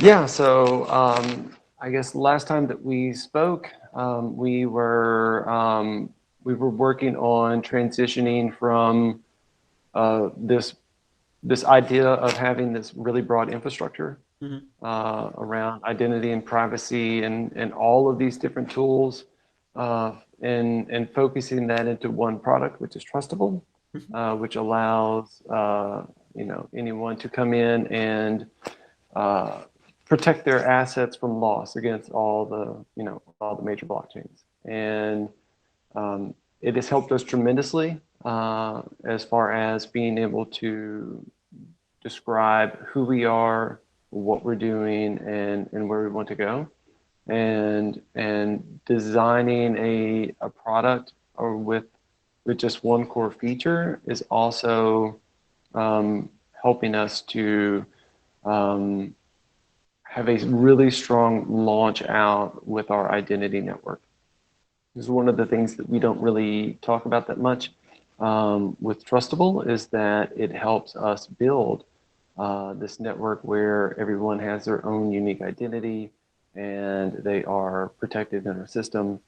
Yeah, so I guess last time that we spoke, we were working on transitioning from this idea of having this really broad infrastructure Hmm. around identity and privacy and all of these different tools, and focusing that into one product, which is Trustable, which allows anyone to come in and uh, protect their assets from loss against all the major blockchains. And it has helped us tremendously as far as being able to describe who we are, what we're doing, and where we want to go, and designing a product or with just one core feature is also helping us to um, have a really strong launch out with our identity network. This is one of the things that we don't really talk about that much with Trustable is that it helps us build this network where everyone has their own unique identity and they are protected in our system.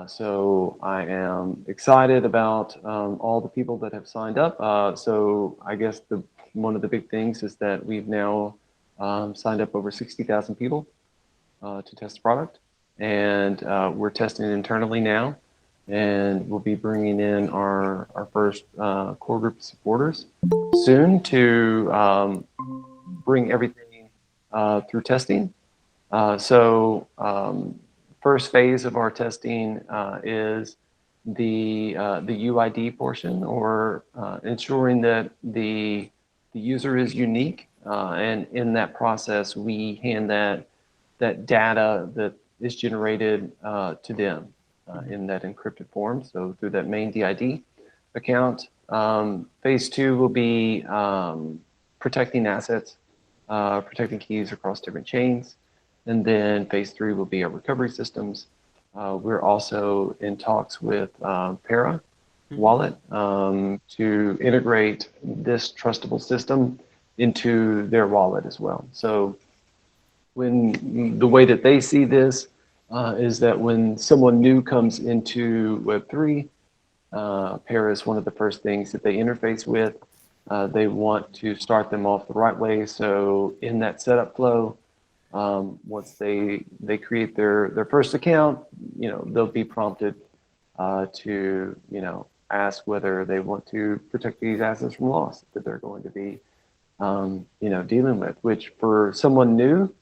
So I am excited about all the people that have signed up. So I guess one of the big things is that we've now signed up over 60,000 people to test the product. And we're testing it internally now. And we'll be bringing in our first core group of supporters soon to bring everything through testing. First phase of our testing is the UID portion, or ensuring that the user is unique. And in that process, we hand that data that is generated to them in that encrypted form. So through that main DID account. Phase two will be protecting assets, protecting keys across different chains. And then phase three will be our recovery systems. We're also in talks with Para Wallet to integrate this trustable system into their wallet as well. So when the way that they see this is that when someone new comes into Web3, Para is one of the first things that they interface with. They want to start them off the right way. So in that setup flow, once they create their first account, they'll be prompted to ask whether they want to protect these assets from loss that they're going to be dealing with. Which for someone new,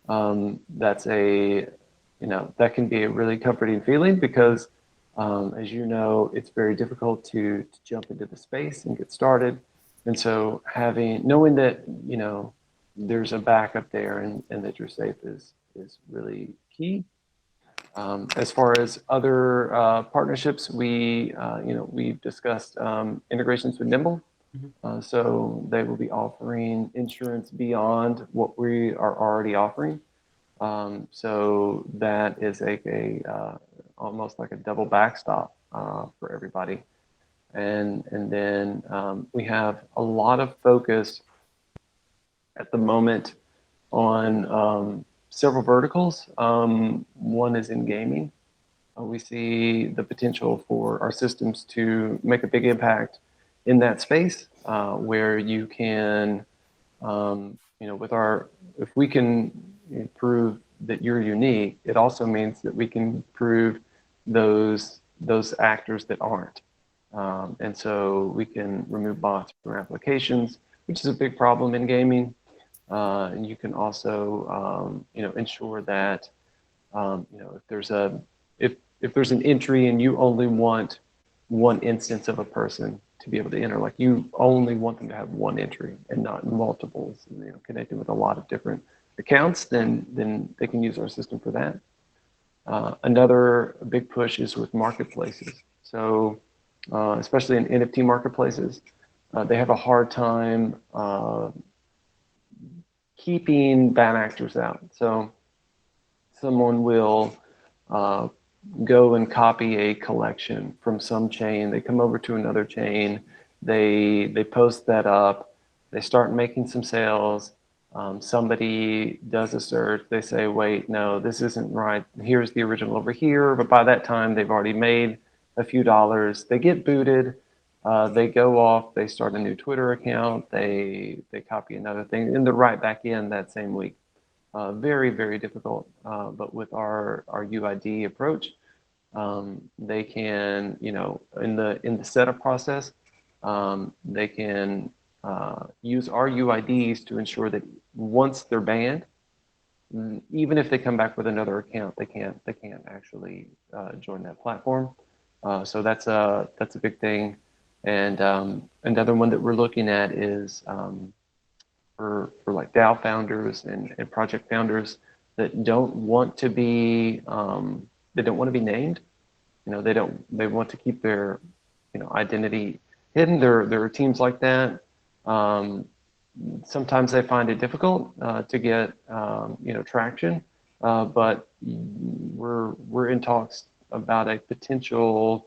that's that can be a really comforting feeling because, as you know, it's very difficult to jump into the space and get started. And so knowing that, there's a backup there and that you're safe is really key. As far as other partnerships, we've discussed integrations with Nimble. So they will be offering insurance beyond what we are already offering. So that is almost like a double backstop for everybody. And then we have a lot of focus at the moment on several verticals. One is in gaming. We see the potential for our systems to make a big impact in that space, where you can, if we can prove that you're unique, it also means that we can prove those actors that aren't. And so we can remove bots from applications, which is a big problem in gaming. And you can also, ensure that, if there's an entry and you only want one instance of a person to be able to enter, like you only want them to have one entry and not multiples, and, connected with a lot of different accounts, then they can use our system for that. Another big push is with marketplaces. So, especially in NFT marketplaces, they have a hard time keeping bad actors out. So someone will go and copy a collection from some chain. They come over to another chain. They post that up. They start making some sales. somebody does a search, they say, wait, no, this isn't right. Here's the original over here. But by that time, they've already made a few dollars. They get booted. They go off. They start a new Twitter account. They copy another thing, and they're right back in that same week. Very, very difficult. But with our UID approach, they can, in the setup process, they can use our UIDs to ensure that once they're banned, even if they come back with another account, they can't actually join that platform. So that's a big thing. And another one that we're looking at is for like DAO founders and project founders that don't want to be named. They want to keep their identity hidden. There are teams like that. Sometimes they find it difficult to get traction, but we're in talks about a potential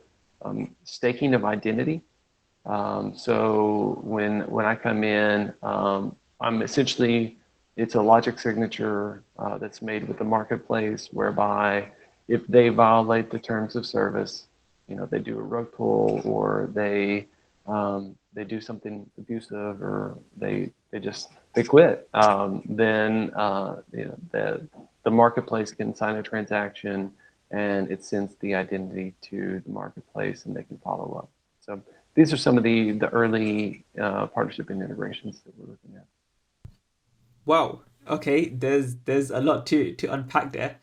staking of identity. So when I come in, I'm essentially, it's a logic signature that's made with the marketplace, whereby if they violate the terms of service, they do a rug pull, or they do something abusive, or they quit, then the marketplace can sign a transaction, and it sends the identity to the marketplace, and they can follow up. So these are some of the early partnership and integrations that we're looking at. Wow. Okay, there's a lot to unpack there.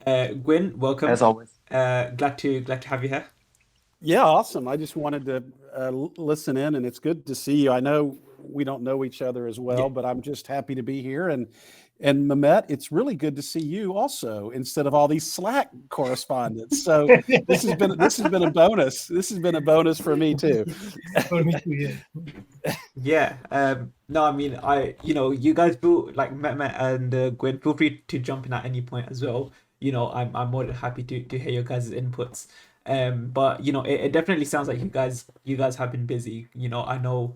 Gwyn, welcome. As always. Glad to have you here. Yeah, awesome. I just wanted to listen in, and it's good to see you. I know we don't know each other as well, Yeah. but I'm just happy to be here. And Mehmet, it's really good to see you also, instead of all these Slack correspondents. So this has been a bonus. This has been a bonus for me too. For me too, yeah. Yeah. No, I mean, you guys feel like Mehmet and Gwyn, feel free to jump in at any point as well. I'm more than happy to hear your guys' inputs. But it definitely sounds like you guys have been busy. I know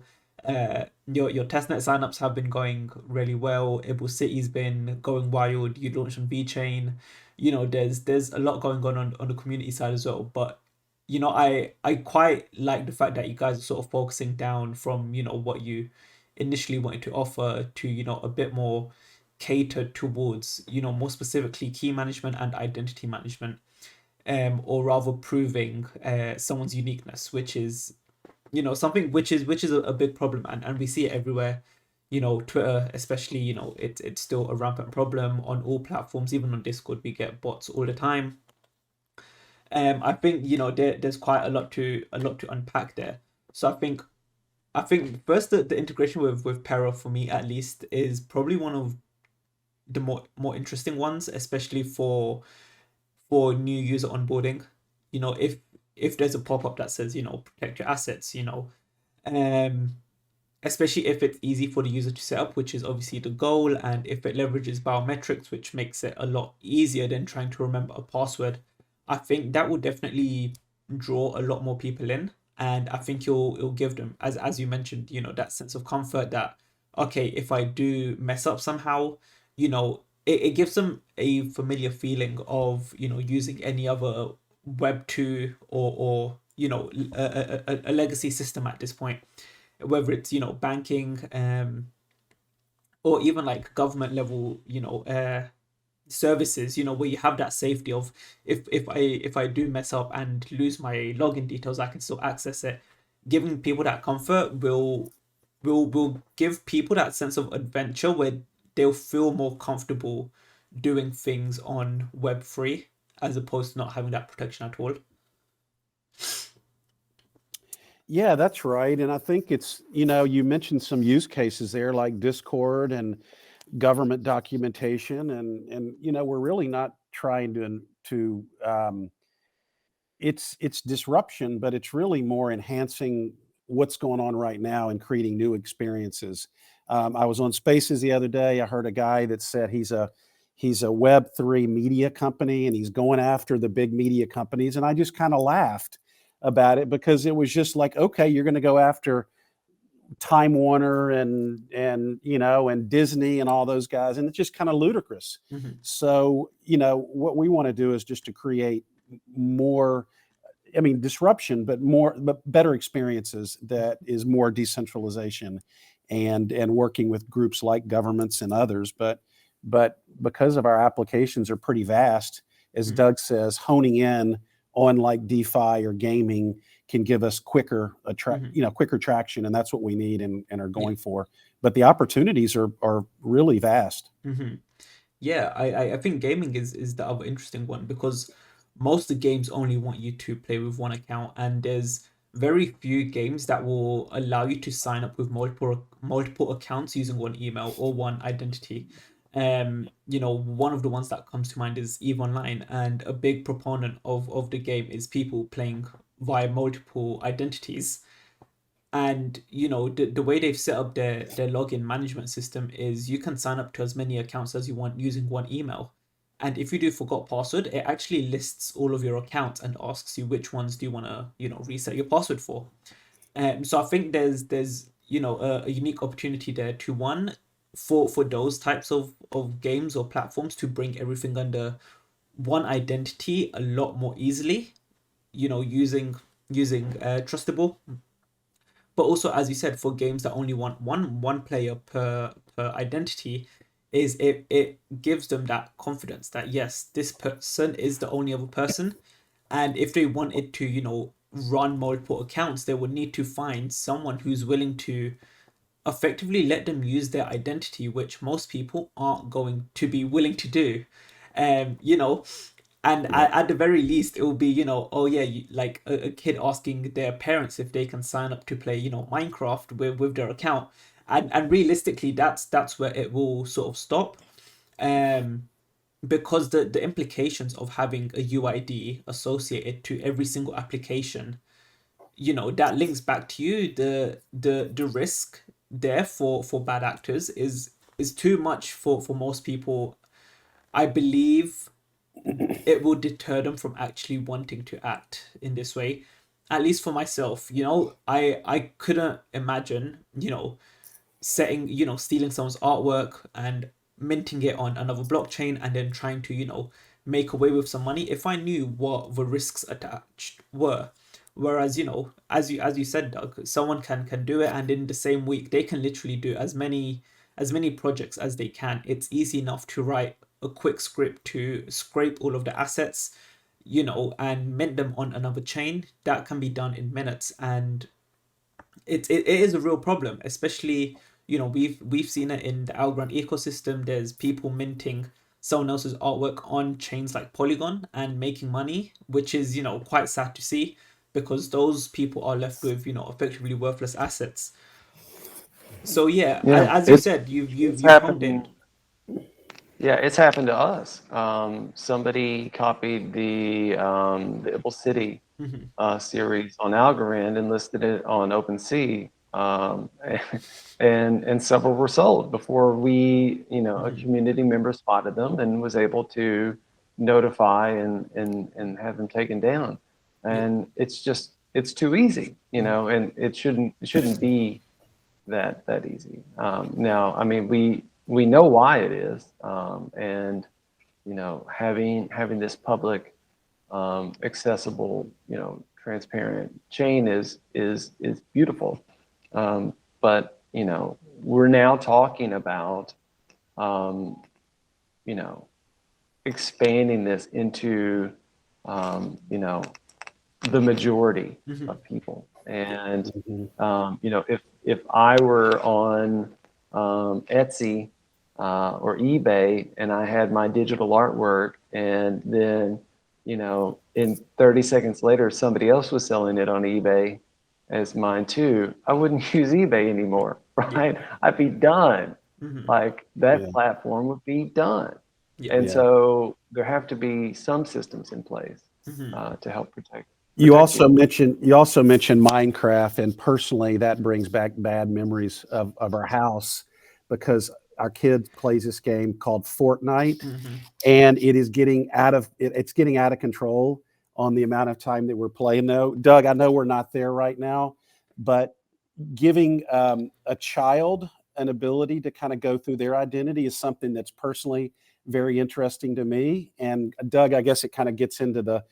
your testnet signups have been going really well. Ibu City's been going wild. You launched on VeChain. There's a lot going on the community side as well. But I quite like the fact that you guys are sort of focusing down from what you initially wanted to offer to a bit more catered towards more specifically key management and identity management, or rather proving someone's uniqueness, which is something which is a big problem, and we see it everywhere. Twitter especially, it's still a rampant problem on all platforms. Even on Discord we get bots all the time. I think there's quite a lot to unpack there. So I think first the integration with Pero, for me at least, is probably one of the more interesting ones, especially for new user onboarding. If there's a pop-up that says protect your assets, um especially if it's easy for the user to set up, which is obviously the goal, and if it leverages biometrics, which makes it a lot easier than trying to remember a password. I think that will definitely draw a lot more people in, and I think it'll give them, as you mentioned, that sense of comfort that, okay, if I do mess up somehow, it gives them a familiar feeling of using any other Web 2 or a legacy system at this point, whether it's banking, or even like government level services, where you have that safety of, if I do mess up and lose my login details, I can still access it. Giving people that comfort will give people that sense of adventure, where they'll feel more comfortable doing things on Web3, as opposed to not having that protection at all. Yeah, that's right. And I think it's, you mentioned some use cases there like Discord and government documentation, and we're really not trying to it's disruption, but it's really more enhancing what's going on right now and creating new experiences. I was on Spaces the other day. I heard a guy that said he's a Web3 media company, and he's going after the big media companies. And I just kind of laughed about it, because it was just like, okay, you're going to go after Time Warner and you know, and Disney and all those guys, and it's just kind of ludicrous. So, you know, what we want to do is just to create more, I mean, disruption, but better experiences that is more decentralization and working with groups like governments and others. But because of our applications are pretty vast, as Doug says, honing in on like DeFi or gaming can give us quicker quicker traction, and that's what we need and are going for. But the opportunities are really vast. Yeah, I think gaming is the other interesting one, because most of the games only want you to play with one account, and there's very few games that will allow you to sign up with multiple accounts using one email or one identity. You know, one of the ones that comes to mind is EVE Online, and a big proponent of the game is people playing via multiple identities. And you know, the way they've set up their login management system is you can sign up to as many accounts as you want using one email, and if you do forgot password, it actually lists all of your accounts and asks you which ones do you want to, you know, reset your password for. So I think there's you know, a unique opportunity there to, one, for those types of games or platforms to bring everything under one identity a lot more easily, you know, using Trustable. But also, as you said, for games that only want one player per identity, is it gives them that confidence that yes, this person is the only other person. And if they wanted to, you know, run multiple accounts, they would need to find someone who's willing to effectively let them use their identity, which most people aren't going to be willing to do. You know, and at the very least, it will be, you know, oh yeah, like a kid asking their parents if they can sign up to play, you know, Minecraft with their account. And realistically, that's where it will sort of stop. Um, because the implications of having a UID associated to every single application, you know, that links back to you, the risk there for bad actors is too much for most people. I believe it will deter them from actually wanting to act in this way. At least for myself, you know, I couldn't imagine, you know, stealing someone's artwork and minting it on another blockchain and then trying to, you know, make away with some money if I knew what the risks attached were. Whereas, you know, as you said, Doug, someone can do it, and in the same week they can literally do as many projects as they can. It's easy enough to write a quick script to scrape all of the assets, you know, and mint them on another chain. That can be done in minutes, and it is a real problem, especially, you know, we've seen it in the Algorand ecosystem. There's people minting someone else's artwork on chains like Polygon and making money, which is, you know, quite sad to see, because those people are left with, you know, effectively worthless assets. So yeah, Yeah, as you said, it's you've honed in. happened. Yeah, it's happened to us. Somebody copied the Ibble City series on Algorand and listed it on OpenSea, and several were sold before we, you know, a community member spotted them and was able to notify and have them taken down. And it's too easy, you know, and it shouldn't be that easy. Now, I mean, we know why it is, and you know, having this public, accessible, you know, transparent chain is beautiful. But you know, we're now talking about, you know, expanding this into, you know, the majority of people. And you know, if I were on Etsy or eBay and I had my digital artwork, and then, you know, in 30 seconds later somebody else was selling it on eBay as mine too, I wouldn't use eBay anymore, right? I'd be done. Like that platform would be done. And so there have to be some systems in place to help protect. You also mentioned Minecraft, and personally, that brings back bad memories of our house, because our kid plays this game called Fortnite, and it is getting it's getting out of control on the amount of time that we're playing. Though, Doug, I know we're not there right now, but giving a child an ability to kind of go through their identity is something that's personally very interesting to me. And Doug, I guess it kind of gets into the,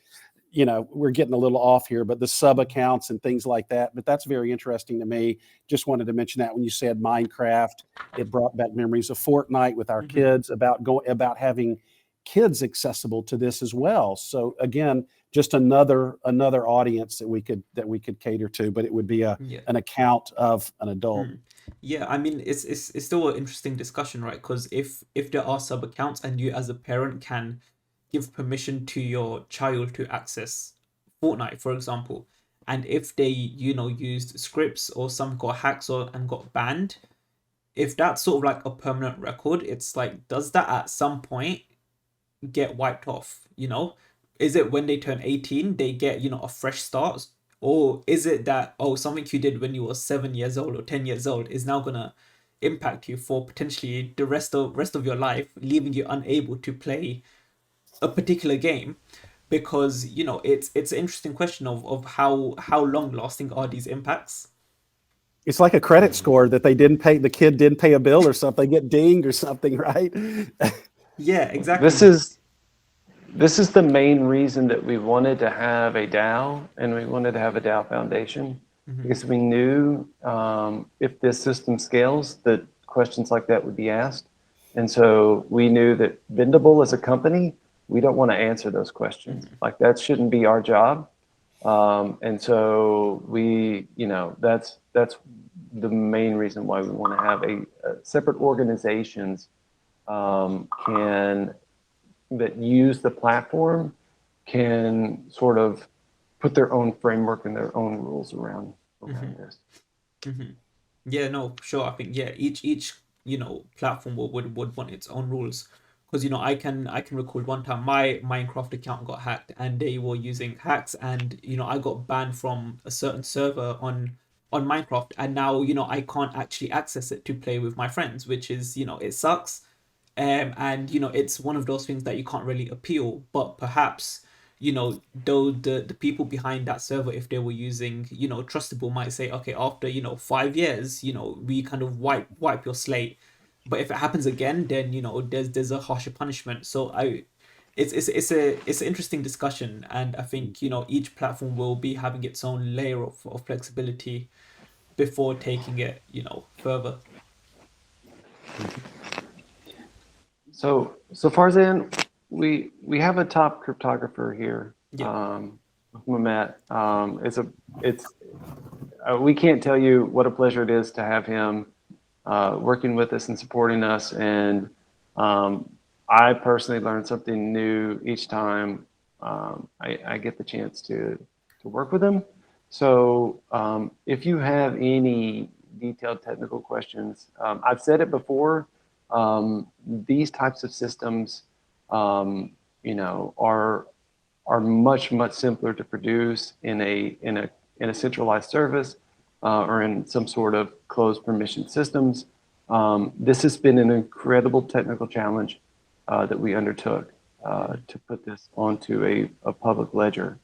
we're getting a little off here, but the sub accounts and things like that. But that's very interesting to me. Just wanted to mention that when you said Minecraft, it brought back memories of Fortnite with our kids about having kids accessible to this as well. So again, just another audience that we could cater to, but it would be an account of an adult. Yeah, I mean, it's still an interesting discussion, right? Because if there are sub accounts and you as a parent can give permission to your child to access Fortnite, for example, and if they used scripts or some got hacks and got banned, if that's sort of like a permanent record, it's like, does that at some point get wiped off? Is it when they turn 18 they get a fresh start, or is it that something you did when you were 7 years old or 10 years old is now gonna impact you for potentially the rest of your life, leaving you unable to play a particular game? Because it's an interesting question of how long lasting are these impacts. It's like a credit score that the kid didn't pay a bill or something, they get dinged or something, right? Yeah, exactly. This is the main reason that we wanted to have a DAO, and we wanted to have a DAO foundation, because we knew if this system scales, that questions like that would be asked. And so we knew that Vendible as a company, we don't want to answer those questions. Like, that shouldn't be our job. And so that's the main reason why we want to have a separate organizations that use the platform can sort of put their own framework and their own rules around this. Yeah, no, sure. I think each platform would want its own rules, because I can recall one time my Minecraft account got hacked and they were using hacks, and I got banned from a certain server on Minecraft, and now I can't actually access it to play with my friends, which is it sucks. And it's one of those things that you can't really appeal, but perhaps though the people behind that server, if they were using Trustable, might say, okay, after 5 years we kind of wipe your slate, but if it happens again, then there's a harsher punishment. So it's an interesting discussion, and I think each platform will be having its own layer of flexibility before taking it further. So Farzan, we have a top cryptographer here, Mehmet. We can't tell you what a pleasure it is to have him working with us and supporting us. And I personally learn something new each time I get the chance to work with him. So if you have any detailed technical questions, I've said it before. These types of systems, are much simpler to produce in a centralized service or in some sort of closed permission systems. This has been an incredible technical challenge that we undertook to put this onto a public ledger.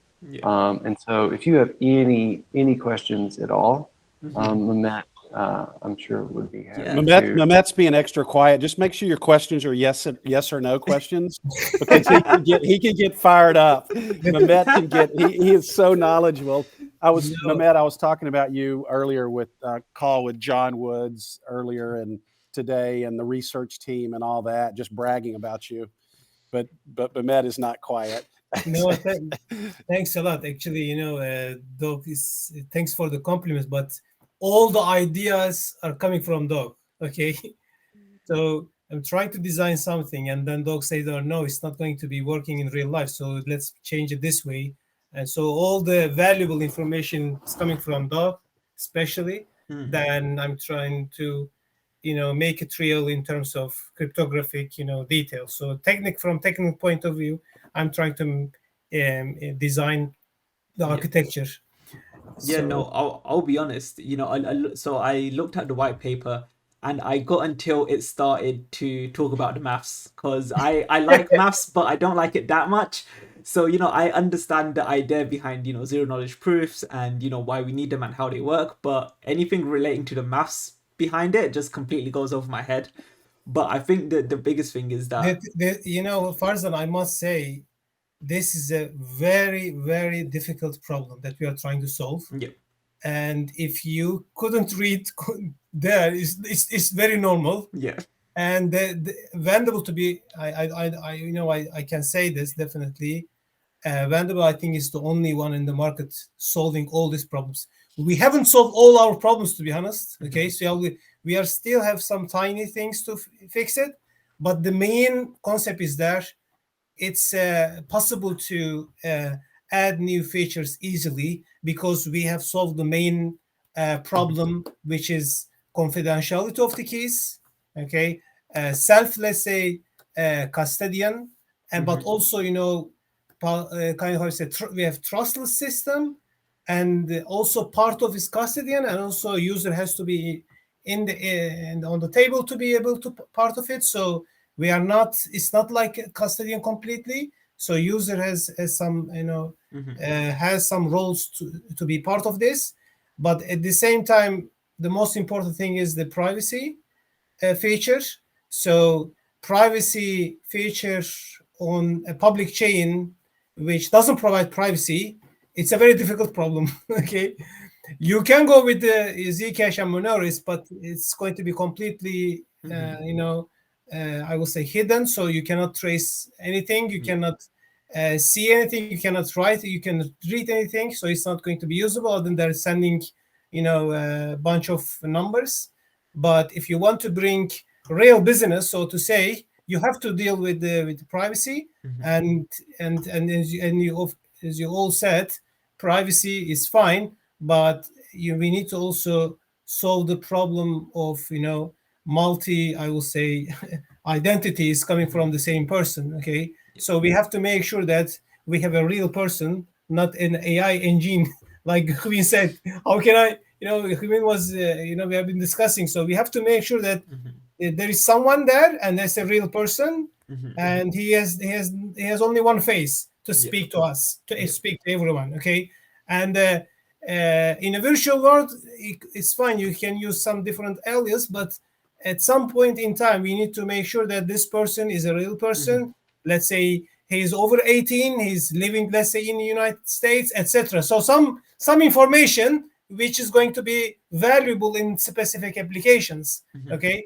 And so, if you have any questions at all, Mehmet, I'm sure would be happy. Mehmet's being extra quiet. Just make sure your questions are yes or no questions, because he can get fired up. Mehmet can get. He is so knowledgeable. Mehmet, I was talking about you earlier with call with John Woods earlier and today, and the research team and all that, just bragging about you. But Mehmet is not quiet. No, thanks a lot. Actually, Doc, thanks for the compliments, but all the ideas are coming from Doc. Okay, so I'm trying to design something, and then Doc says, "Oh no, it's not going to be working in real life. So let's change it this way." And so all the valuable information is coming from Doc, especially. Then I'm trying to, make it real in terms of cryptographic, details. So from technical point of view, I'm trying to design the architecture. Yeah, no, I'll be honest. I looked at the white paper and I got until it started to talk about the maths, because I like maths, but I don't like it that much. So, I understand the idea behind, zero knowledge proofs and, why we need them and how they work, but anything relating to the maths behind it just completely goes over my head. But I think that the biggest thing is that, Farzan, I must say, this is a very, very difficult problem that we are trying to solve. yeah, And if you couldn't read there, it's very normal. yeah, And the Vendible, to be, I can say this definitely. Vendible, I think, is the only one in the market solving all these problems. We haven't solved all our problems, to be honest. Okay, so we are still have some tiny things to fix it, but the main concept is there. It's possible to add new features easily because we have solved the main problem, which is confidentiality of the keys. Okay, self, let's say, custodian, and but also kind of how to say we have trustless system, and also part of is custodian, and also user has to be in the and on the table to be able to part of it. So we are not, it's not like a custodian completely. So user has some has some roles to be part of this, but at the same time the most important thing is the privacy feature. So privacy feature on a public chain which doesn't provide privacy, it's a very difficult problem. Okay, you can go with the Zcash and Monoris, but it's going to be completely I will say hidden, so you cannot trace anything, you cannot see anything, you cannot write, you cannot read anything, so it's not going to be usable other than they're sending a bunch of numbers. But if you want to bring real business, so to say, you have to deal with the privacy. And as you all said, privacy is fine, but we need to also solve the problem of multi, I will say, identities coming from the same person. Okay, so we have to make sure that we have a real person, not an AI engine. Like Gwin said, how can I? Gwin was, we have been discussing. So we have to make sure that there is someone there, and that's a real person, and he has only one face to speak to us, to speak to everyone. Okay, and in a virtual world, it's fine. You can use some different alias, but at some point in time, we need to make sure that this person is a real person. Let's say he's over 18, he's living, let's say, in the United States, etc. So some information which is going to be valuable in specific applications. Okay.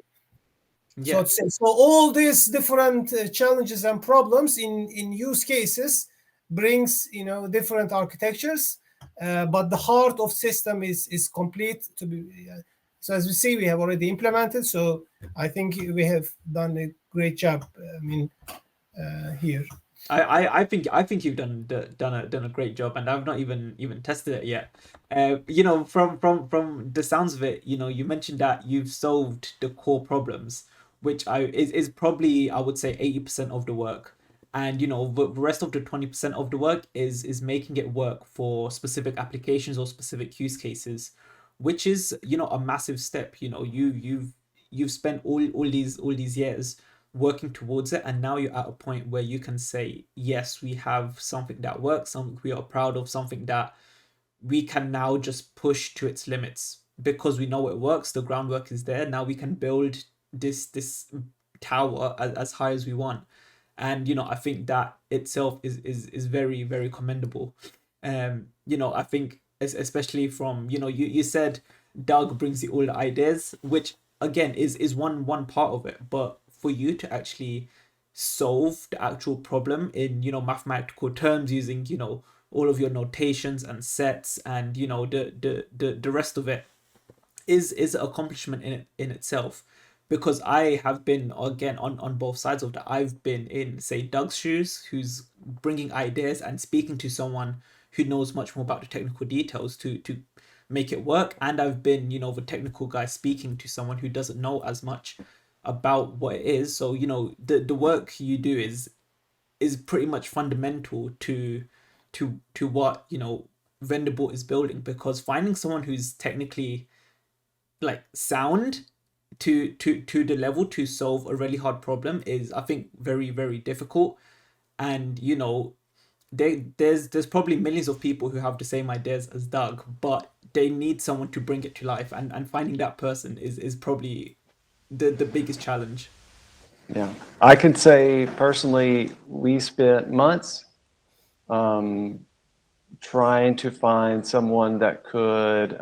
yeah, So all these different challenges and problems in use cases brings different architectures, but the heart of system is complete to be. So as we see, we have already implemented. So I think we have done a great job. Here. I think you've done a great job, and I've not even tested it yet. From the sounds of it, you mentioned that you've solved the core problems, which is probably, I would say, 80% of the work, and the rest of the 20% of the work is making it work for specific applications or specific use cases, which is a massive step. You've spent all these years working towards it, and now you're at a point where you can say, yes, we have something that works, something we are proud of, something that we can now just push to its limits because we know it works, the groundwork is there. Now we can build this tower as high as we want, and I think that itself is very, very commendable. I think especially from you said Doug brings you all the ideas, which again is one part of it, but for you to actually solve the actual problem in mathematical terms using all of your notations and sets and the rest of it is an accomplishment in itself. Because I have been, again, on both sides of that. I've been in, say, Doug's shoes, who's bringing ideas and speaking to someone who knows much more about the technical details to make it work, and I've been the technical guy speaking to someone who doesn't know as much about what it is. So the work you do is pretty much fundamental to what Vendible is building, because finding someone who's technically like sound to the level to solve a really hard problem is, I think, very, very difficult. And there's probably millions of people who have the same ideas as Doug, but they need someone to bring it to life, and finding that person is probably the biggest challenge. Yeah, I can say personally, we spent months trying to find someone that could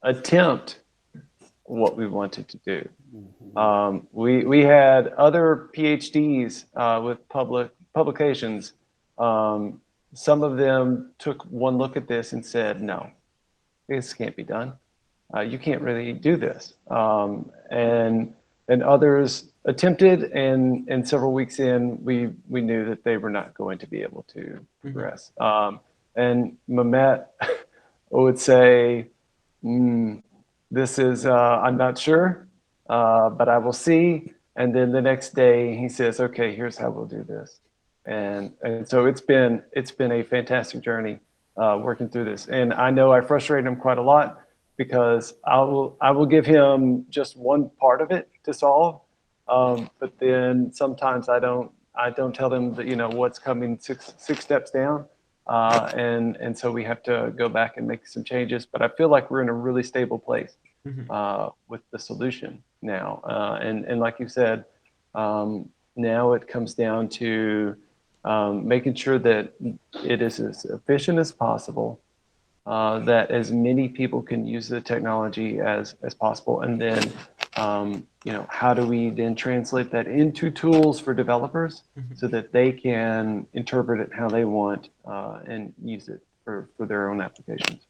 attempt what we wanted to do. We had other PhDs with publications. Some of them took one look at this and said, "No, this can't be done. You can't really do this." And others attempted, and several weeks in, we knew that they were not going to be able to progress. And Mehmet would say, "This is I'm not sure, but I will see." And then the next day he says, "Okay, here's how we'll do this." And so it's been a fantastic journey working through this. And I know I frustrate him quite a lot, because I will give him just one part of it to solve, but then sometimes I don't tell him that, what's coming six steps down, and so we have to go back and make some changes. But I feel like we're in a really stable place with the solution now, and like you said, now it comes down to making sure that it is as efficient as possible, that as many people can use the technology as possible, and then how do we then translate that into tools for developers so that they can interpret it how they want and use it for their own applications.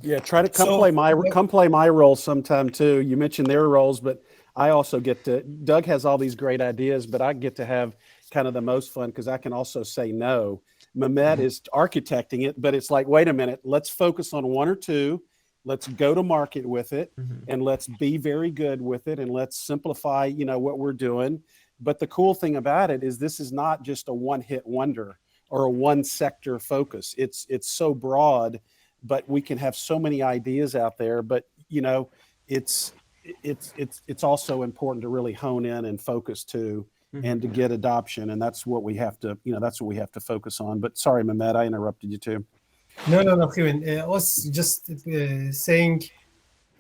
Yeah, try to come play my role sometime too. You mentioned their roles, but I also get to. Doug has all these great ideas, but I get to have kind of the most fun because I can also say no. Mehmet is architecting it, but it's like, wait a minute, let's focus on one or two. Let's go to market with it, and let's be very good with it, and let's simplify, what we're doing. But the cool thing about it is this is not just a one-hit wonder or a one-sector focus. It's so broad, but we can have so many ideas out there. But it's also important to really hone in and focus too, and to get adoption. And that's what we have to, focus on. But sorry, Mehmet, I interrupted you too. No, Gwin. I was just saying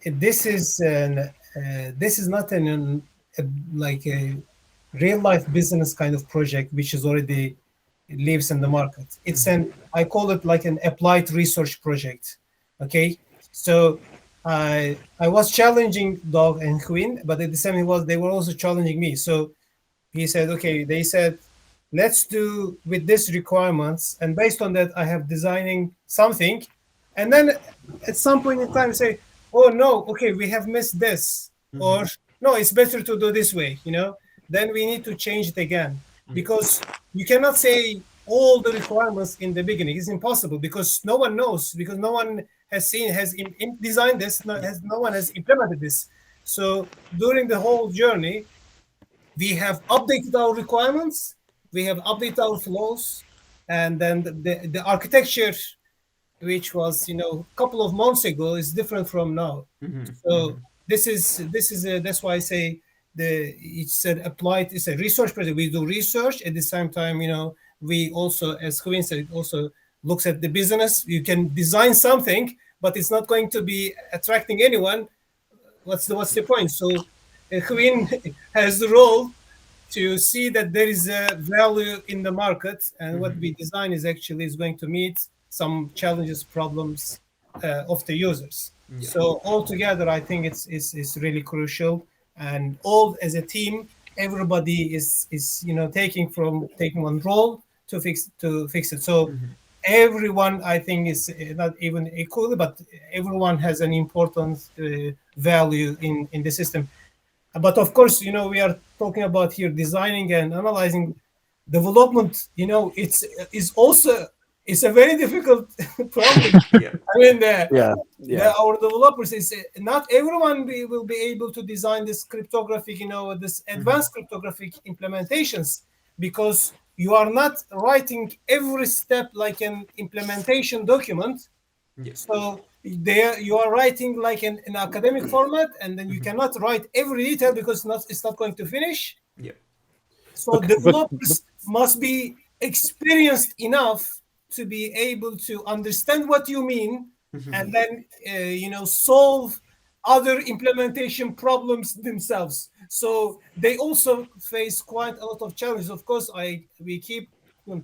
this is not like a real life business kind of project which is already lives in the market. It's I call it like an applied research project. Okay, so I was challenging Doug and Gwin, but at the same time they were also challenging me. So he said, okay, they said, let's do with this requirements, and based on that, I have designing something, and then at some point in time say, oh no, okay, we have missed this, or no, it's better to do this way, then we need to change it again, because you cannot say all the requirements in the beginning. It's impossible, because no one knows, because no one has designed this, no one has implemented this. So during the whole journey, we have updated our requirements, we have updated our flows, and then the architecture, which was a couple of months ago, is different from now. So this is that's why I say it's an applied, it's a research project. We do research at the same time. We also, as Gwin said, also looks at the business. You can design something, but it's not going to be attracting anyone. What's the point? So Gwin has the role to see that there is a value in the market, and what we design is going to meet some challenges, problems of the users. So altogether, I think it's really crucial, and all as a team, everybody is taking one role to fix it. So everyone, I think, is not even equal, but everyone has an important value in the system. But of course, we are talking about here designing and analyzing development. It's a very difficult problem. I mean, our developers not everyone will be able to design this cryptographic, this advanced cryptographic implementations, because you are not writing every step like an implementation document. So there you are writing like an academic format, and then you cannot write every detail because it's not going to finish. So But developers must be experienced enough to be able to understand what you mean, and then solve other implementation problems themselves. So they also face quite a lot of challenges. Of course, we keep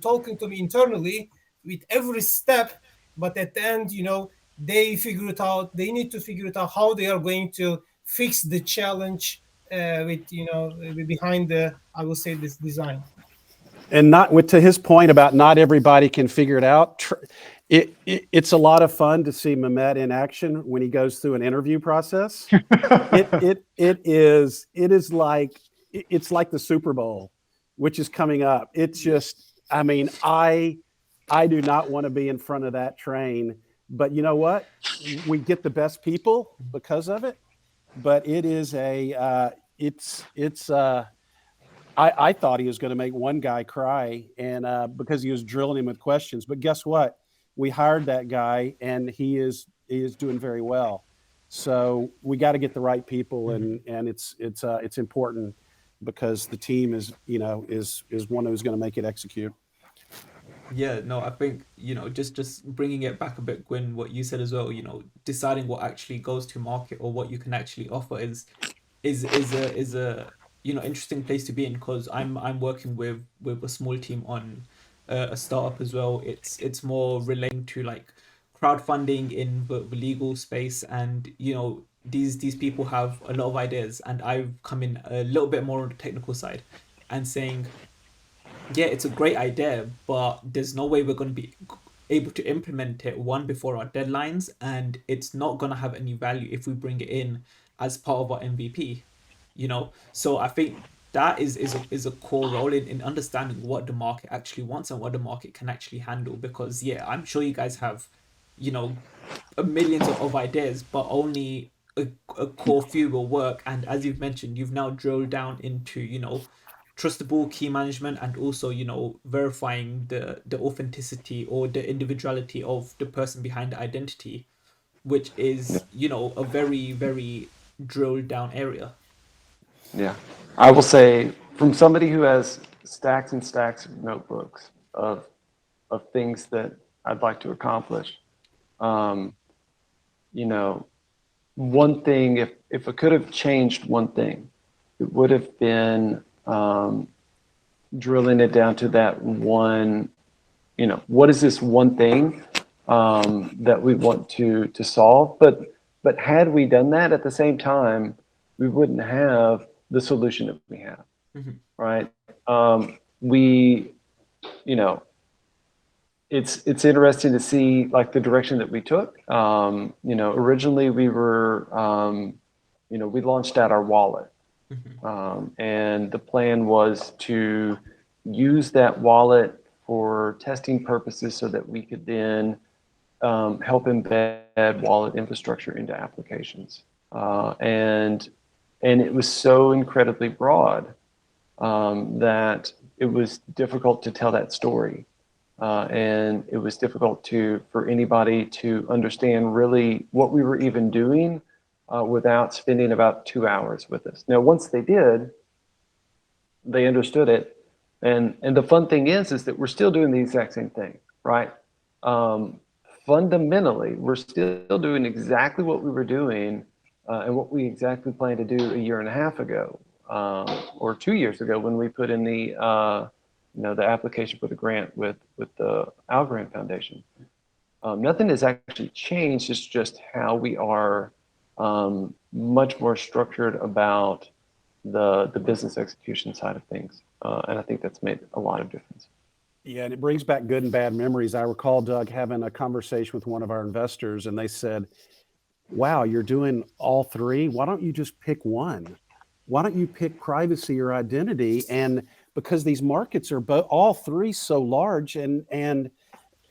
talking to me internally with every step, but at the end, they figure it out. They need to figure it out how they are going to fix the challenge behind the, I will say, this design. and not with, to his point about not everybody can figure it out. It's a lot of fun to see Mehmet in action when he goes through an interview process. It's like the Super Bowl, which is coming up. It's just, I mean, I do not want to be in front of that train, but you know what? We get the best people because of it. But it is I thought he was going to make one guy cry, and because he was drilling him with questions. But guess what? We hired that guy, and he is doing very well. So we got to get the right people, and it's important because the team is one who's going to make it execute. Yeah, no, I think, just bringing it back a bit, Gwyn, what you said as well, deciding what actually goes to market or what you can actually offer is a interesting place to be in, because I'm working with a small team on a startup as well. It's more relating to like crowdfunding in the legal space, and these people have a lot of ideas, and I've come in a little bit more on the technical side and saying, yeah, it's a great idea, but there's no way we're going to be able to implement it one before our deadlines, and it's not going to have any value if we bring it in as part of our MVP. So I think that is a core role in understanding what the market actually wants and what the market can actually handle. Because yeah, I'm sure you guys have millions of ideas, but only a core few will work. And as you've mentioned, you've now drilled down into trustable key management, and also verifying the authenticity or the individuality of the person behind the identity, which is a very, very drilled down area. Yeah. I will say, from somebody who has stacks and stacks of notebooks of things that I'd like to accomplish, one thing, if I could have changed one thing, it would have been drilling it down to that one, what is this one thing that we want to solve? But had we done that at the same time, we wouldn't have the solution that we have, right? We, it's interesting to see like the direction that we took. Originally we were, we launched out our wallet, and the plan was to use that wallet for testing purposes so that we could then help embed wallet infrastructure into applications. And it was so incredibly broad that it was difficult to tell that story. And it was difficult for anybody to understand really what we were even doing without spending about 2 hours with us. Now, once they did, they understood it. And the fun thing is that we're still doing the exact same thing, right? Fundamentally, we're still doing exactly what we were doing and what we exactly planned to do a year and a half ago or 2 years ago when we put in the application for the grant with the Algorand Foundation. Nothing has actually changed. It's just how we are much more structured about the business execution side of things. And I think that's made a lot of difference. Yeah, and it brings back good and bad memories. I recall, Doug, having a conversation with one of our investors, and they said, wow, you're doing all three. Why don't you just pick one? Why don't you pick privacy or identity? And because these markets are all three so large, and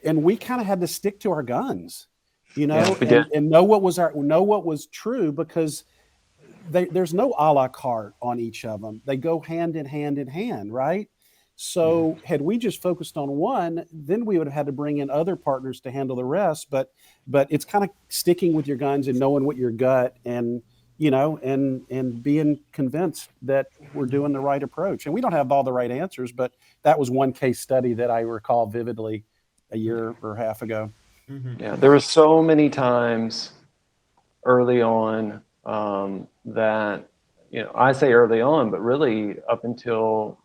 we kind of had to stick to our guns, and know what was true, because there's no a la carte on each of them. They go hand in hand, right? So had we just focused on one, then we would have had to bring in other partners to handle the rest. But it's kind of sticking with your guns and knowing what your gut, and and being convinced that we're doing the right approach. And we don't have all the right answers, but that was one case study that I recall vividly a year or half ago. Yeah, there were so many times early on that, I say early on, but really up until,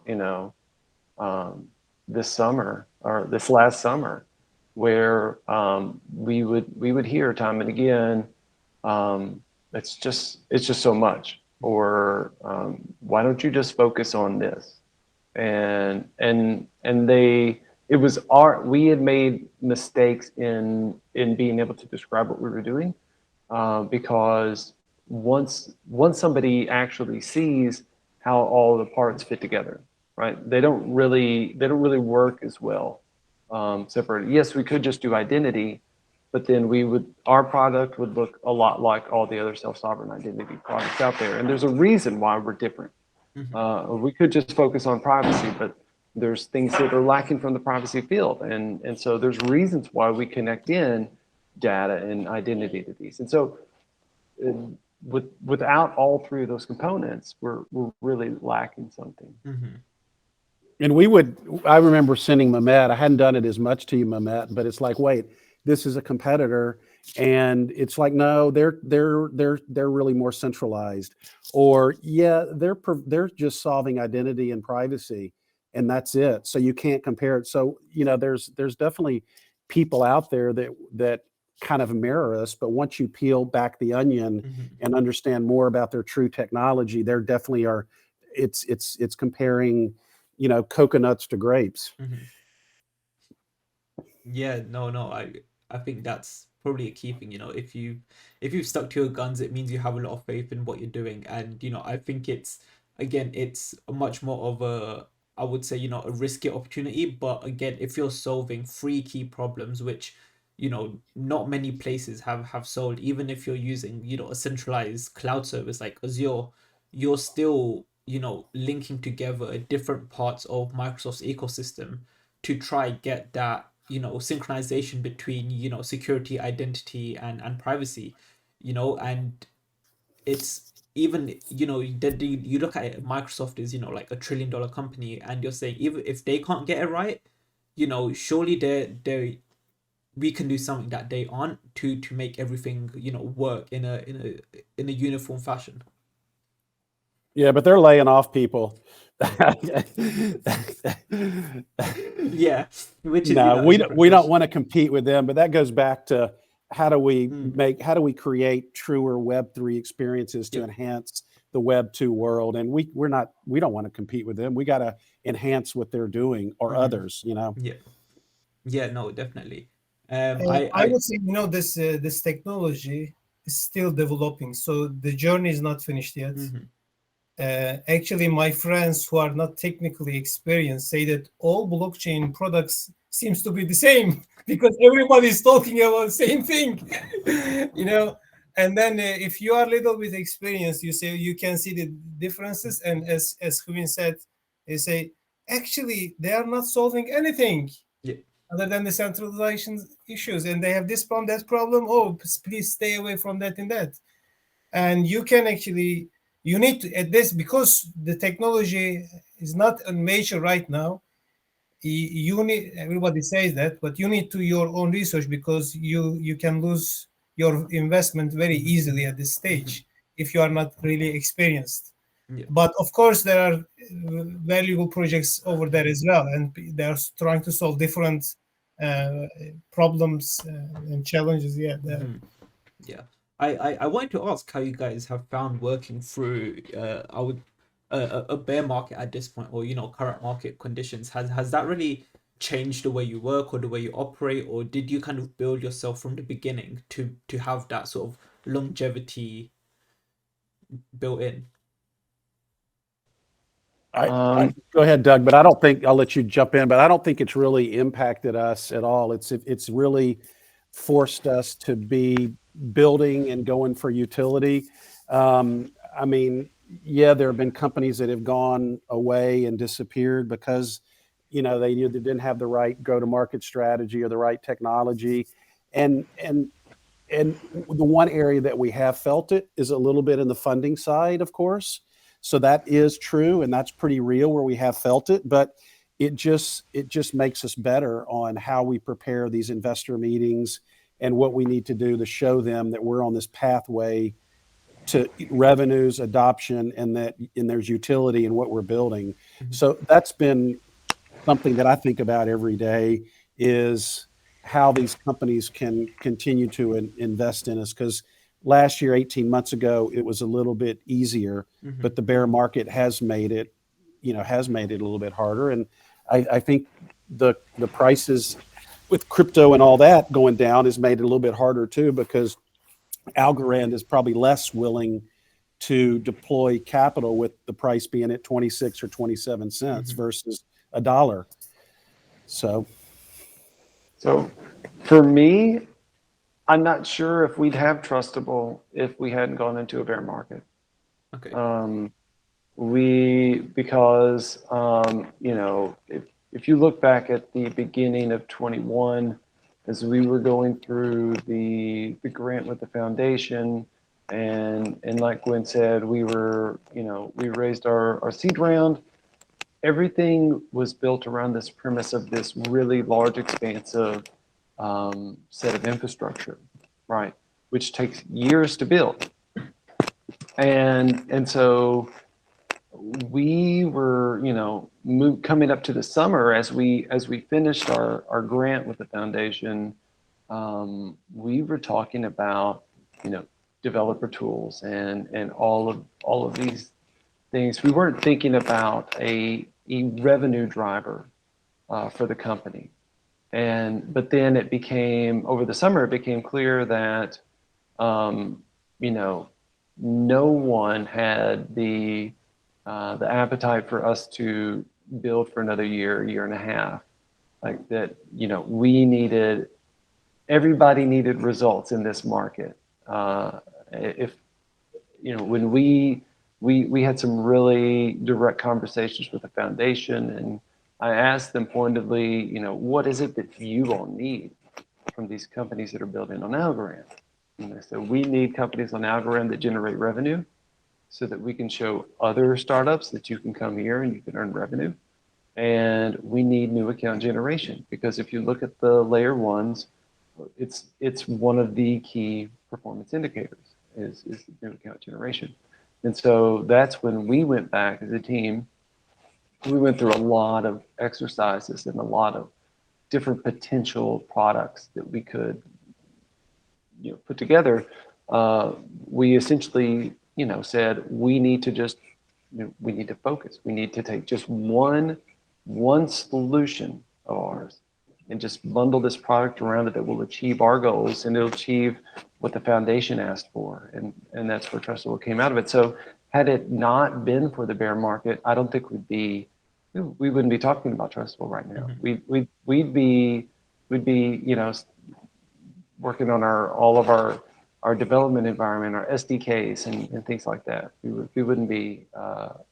this summer or this last summer, where we would hear time and again, it's just so much, or why don't you just focus on this? And we had made mistakes in being able to describe what we were doing, because once somebody actually sees how all the parts fit together, right? They don't really work as well separated. Yes, we could just do identity, but then our product would look a lot like all the other self-sovereign identity products out there. And there's a reason why we're different. We could just focus on privacy, but there's things that are lacking from the privacy field. And so there's reasons why we connect in data and identity to these. And so without all three of those components, we're really lacking something. And I remember sending Mehmet, I hadn't done it as much to you, Mehmet, but it's like, wait, this is a competitor. And it's like, no, they're really more centralized, or yeah, they're just solving identity and privacy, and that's it. So you can't compare it. So, there's definitely people out there that kind of mirror us, but once you peel back the onion and understand more about their true technology, there definitely are, it's comparing, coconuts to grapes. Yeah, no, I think that's probably a key thing. If you've stuck to your guns, it means you have a lot of faith in what you're doing. And I think it's a much more of a, I would say, a risky opportunity. But again, if you're solving three key problems, which not many places have solved, even if you're using a centralized cloud service like Azure, you're still linking together different parts of Microsoft's ecosystem to try get that synchronization between security, identity, and privacy, and it's even you look at it, Microsoft is like $1 trillion company, and you're saying even if they can't get it right, surely they we can do something that they aren't, to make everything work in a uniform fashion. Yeah, but they're laying off people. Yeah, which is No, we don't want to compete with them, but that goes back to how do we create truer Web3 experiences to enhance the Web2 world, and we don't want to compete with them. We got to enhance what they're doing, or others, Yeah, no, definitely. I would say, this technology is still developing, so the journey is not finished yet. Actually, my friends who are not technically experienced say that all blockchain products seems to be the same because everybody is talking about the same thing, And then if you are a little bit experienced, you can see the differences. And as Gwin said, they say actually they are not solving anything other than the centralization issues, and they have this problem, that problem. Oh, please stay away from that and that. And you can actually. You need to, at this, because the technology is not a major right now, you need, everybody says that, but you need to your own research, because you can lose your investment very easily at this stage if you are not really experienced. But of course, there are valuable projects over there as well, and they are trying to solve different problems and challenges. Yeah. I wanted to ask how you guys have found working through a bear market at this point, or current market conditions. Has that really changed the way you work or the way you operate, or did you kind of build yourself from the beginning to have that sort of longevity built in? Go ahead, Doug, but I don't think, I'll let you jump in, but I don't think it's really impacted us at all. It's really forced us to be building and going for utility. I mean, yeah, there have been companies that have gone away and disappeared because, they either didn't have the right go-to-market strategy or the right technology. And and the one area that we have felt it is a little bit in the funding side, of course. So that is true, and that's pretty real where we have felt it. But it just makes us better on how we prepare these investor meetings and what we need to do to show them that we're on this pathway to revenues, adoption, and there's utility in what we're building. So that's been something that I think about every day, is how these companies can continue to invest in us. Because last year, 18 months ago, it was a little bit easier, but the bear market has made it, a little bit harder. And I think the prices with crypto and all that going down has made it a little bit harder too, because Algorand is probably less willing to deploy capital with the price being at 26 or 27 cents versus $1. So for me, I'm not sure if we'd have Trustable if we hadn't gone into a bear market. Okay. Because if you look back at the beginning of 21, as we were going through the grant with the foundation, and like Gwin said, we raised our seed round. Everything was built around this premise of this really large, expansive set of infrastructure, right? Which takes years to build. And so we were, coming up to the summer as we finished our grant with the foundation, we were talking about, developer tools and all of these things. We weren't thinking about a revenue driver for the company. But then over the summer, it became clear that, no one had the appetite for us to build for another year and a half. Like that, everybody needed results in this market. When we had some really direct conversations with the foundation, and I asked them pointedly, what is it that you all need from these companies that are building on Algorand? And they said, we need companies on Algorand that generate revenue so that we can show other startups that you can come here and you can earn revenue. And we need new account generation, because if you look at the layer ones, it's one of the key performance indicators is new account generation. And so that's when we went back as a team. We went through a lot of exercises and a lot of different potential products that we could put together. We essentially said we need to focus. We need to take just one solution of ours and just bundle this product around it that will achieve our goals, and it'll achieve what the foundation asked for. And that's where Trustable came out of it. So had it not been for the bear market, I don't think we wouldn't be talking about Trustable right now. We'd be working on all of our development environment, our SDKs and things like that. We wouldn't be,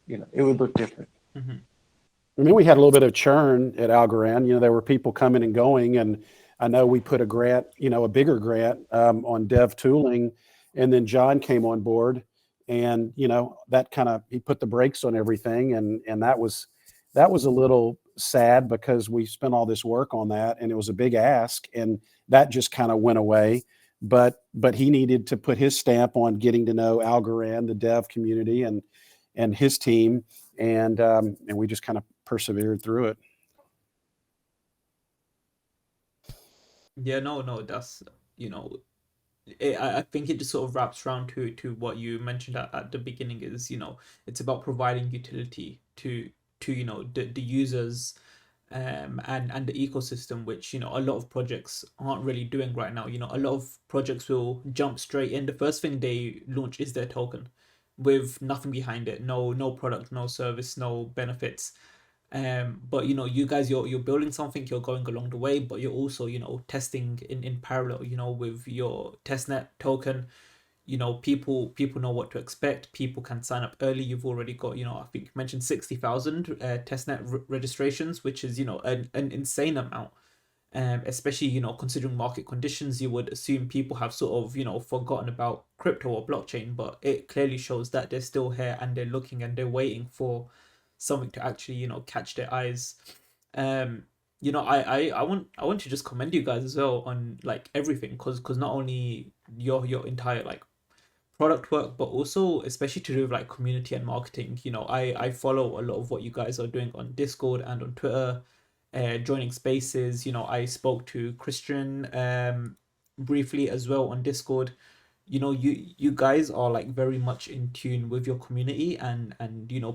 it would look different. I mean, we had a little bit of churn at Algorand. There were people coming and going, and I know we put a grant, a bigger grant on dev tooling, and then John came on board, and that he put the brakes on everything, and that was a little sad, because we spent all this work on that, and it was a big ask, and that just kind of went away. But he needed to put his stamp on getting to know Algorand, the dev community, and his team, and we just kind of persevered through it. Yeah, no, that's, I think it just sort of wraps around to what you mentioned at the beginning, is, it's about providing utility to the users, and the ecosystem, which, a lot of projects aren't really doing right now. A lot of projects will jump straight in. The first thing they launch is their token with nothing behind it. No product, no service, no benefits. But you guys, you're building something, you're going along the way, but you're also testing in parallel, with your testnet token. People know what to expect. People can sign up early. You've already got, I think you mentioned 60,000 testnet registrations, which is an insane amount. especially, considering market conditions, you would assume people have sort of, forgotten about crypto or blockchain, but it clearly shows that they're still here and they're looking and they're waiting for something to actually, catch their eyes. Um, I want to just commend you guys as well on like everything, because not only your entire like product work, but also especially to do with like community and marketing. I follow a lot of what you guys are doing on Discord and on Twitter, joining spaces. I spoke to Christian briefly as well on Discord. You guys are like very much in tune with your community, and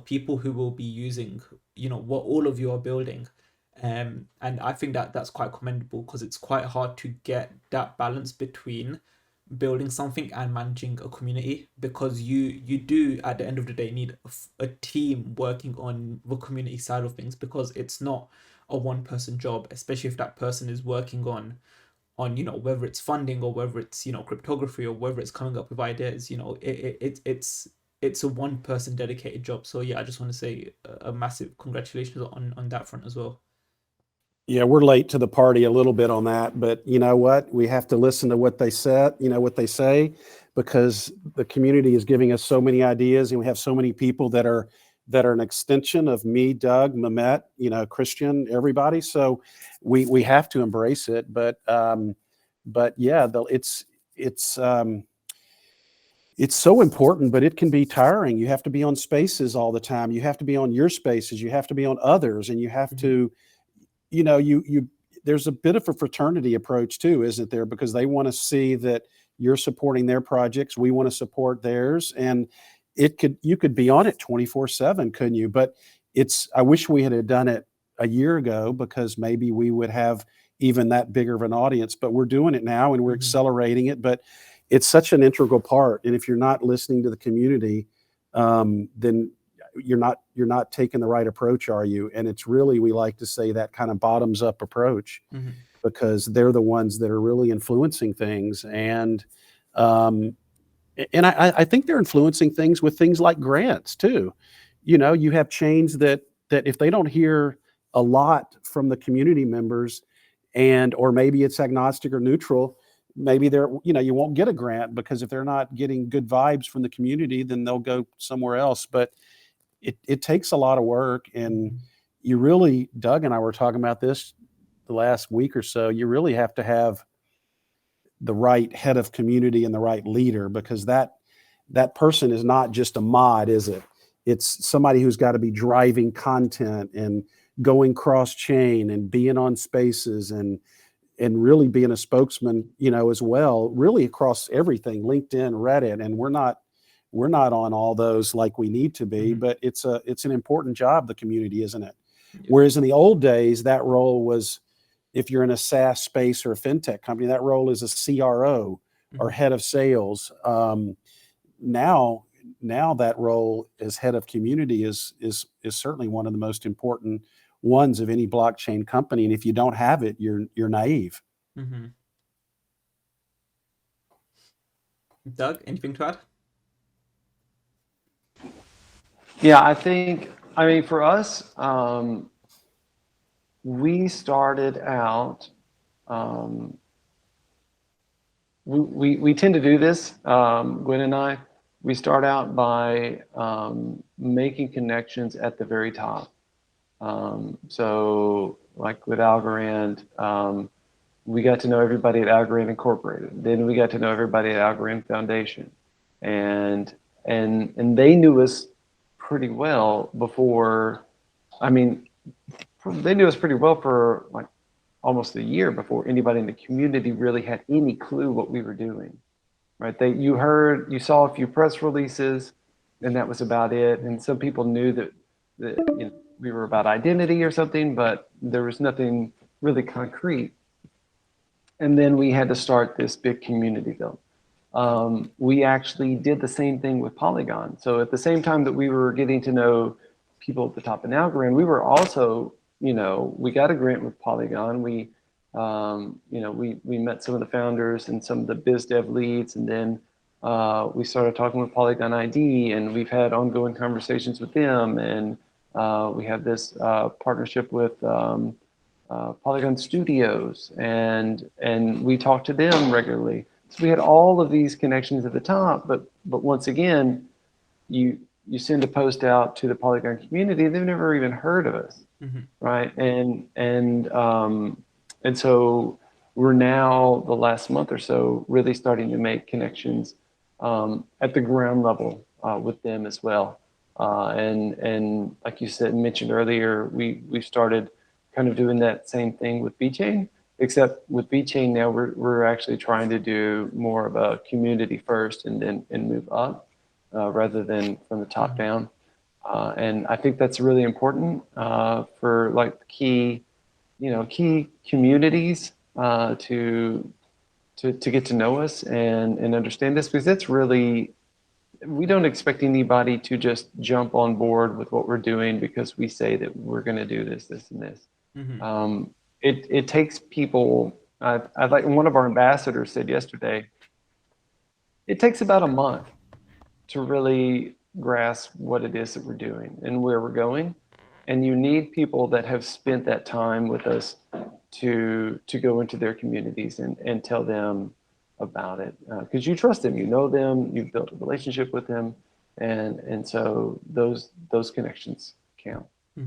people who will be using what all of you are building. And I think that that's quite commendable, because it's quite hard to get that balance between building something and managing a community, because you do at the end of the day need a team working on the community side of things, because it's not a one person job, especially if that person is working on whether it's funding or whether it's cryptography or whether it's coming up with ideas. It's a one person dedicated job. So yeah, I just want to say a massive congratulations on that front as well. Yeah, we're late to the party a little bit on that, but you know what? We have to listen to what they said, what they say, because the community is giving us so many ideas, and we have so many people that are an extension of me, Doug, Mehmet, Christian, everybody. So we have to embrace it. But yeah, it's so important, but it can be tiring. You have to be on spaces all the time. You have to be on your spaces. You have to be on others, and you have to. There's a bit of a fraternity approach too, isn't there? Because they want to see that you're supporting their projects. We want to support theirs. And you could be on it 24/7, couldn't you? But I wish we had done it a year ago, because maybe we would have even that bigger of an audience, but we're doing it now and we're accelerating it. But it's such an integral part. And if you're not listening to the community, then you're not taking the right approach, are you? And it's really, we like to say, that kind of bottoms up approach, because they're the ones that are really influencing things. And I think they're influencing things with things like grants too. You have chains that if they don't hear a lot from the community members, or maybe it's agnostic or neutral, maybe you won't get a grant, because if they're not getting good vibes from the community, then they'll go somewhere else. But it takes a lot of work, and you really, Doug and I were talking about this the last week or so, you really have to have the right head of community and the right leader, because that person is not just a mod, is it? It's somebody who's got to be driving content and going cross chain and being on spaces and really being a spokesman, as well, really across everything, LinkedIn, Reddit. And we're not on all those like we need to be, but it's an important job, the community, isn't it? Yeah. Whereas in the old days, that role was, if you're in a SaaS space or a fintech company, that role is a CRO or head of sales. Now that role as head of community is certainly one of the most important ones of any blockchain company. And if you don't have it, you're naive. Doug, anything to add? Yeah, I mean, for us, we started out, we tend to do this, Gwin and I, we start out by making connections at the very top. So like with Algorand, we got to know everybody at Algorand Incorporated. Then we got to know everybody at Algorand Foundation. And they knew us pretty well before, they knew us pretty well for like almost a year before anybody in the community really had any clue what we were doing, right? You saw a few press releases, and that was about it. And some people knew that we were about identity or something, but there was nothing really concrete. And then we had to start this big community build. We actually did the same thing with Polygon. So at the same time that we were getting to know people at the top of Algorand, we were also, we got a grant with Polygon. We met some of the founders and some of the biz dev leads, and then we started talking with Polygon ID, and we've had ongoing conversations with them. And we have this partnership with Polygon Studios, and we talk to them regularly. So we had all of these connections at the top, but once again, you send a post out to the Polygon community, they've never even heard of us, right? And so we're now, the last month or so, really starting to make connections at the ground level with them as well. And like you said, mentioned earlier, we've started kind of doing that same thing with VeChain, except with VeChain now we're actually trying to do more of a community first and then move up rather than from the top down. And I think that's really important for like key communities to get to know us and understand this, because that's really, we don't expect anybody to just jump on board with what we're doing because we say that we're going to do this, and this. It takes people. I like one of our ambassadors said yesterday. It takes about a month to really grasp what it is that we're doing and where we're going, and you need people that have spent that time with us to go into their communities and tell them about it, because you trust them, you know them, you've built a relationship with them, and so those connections count.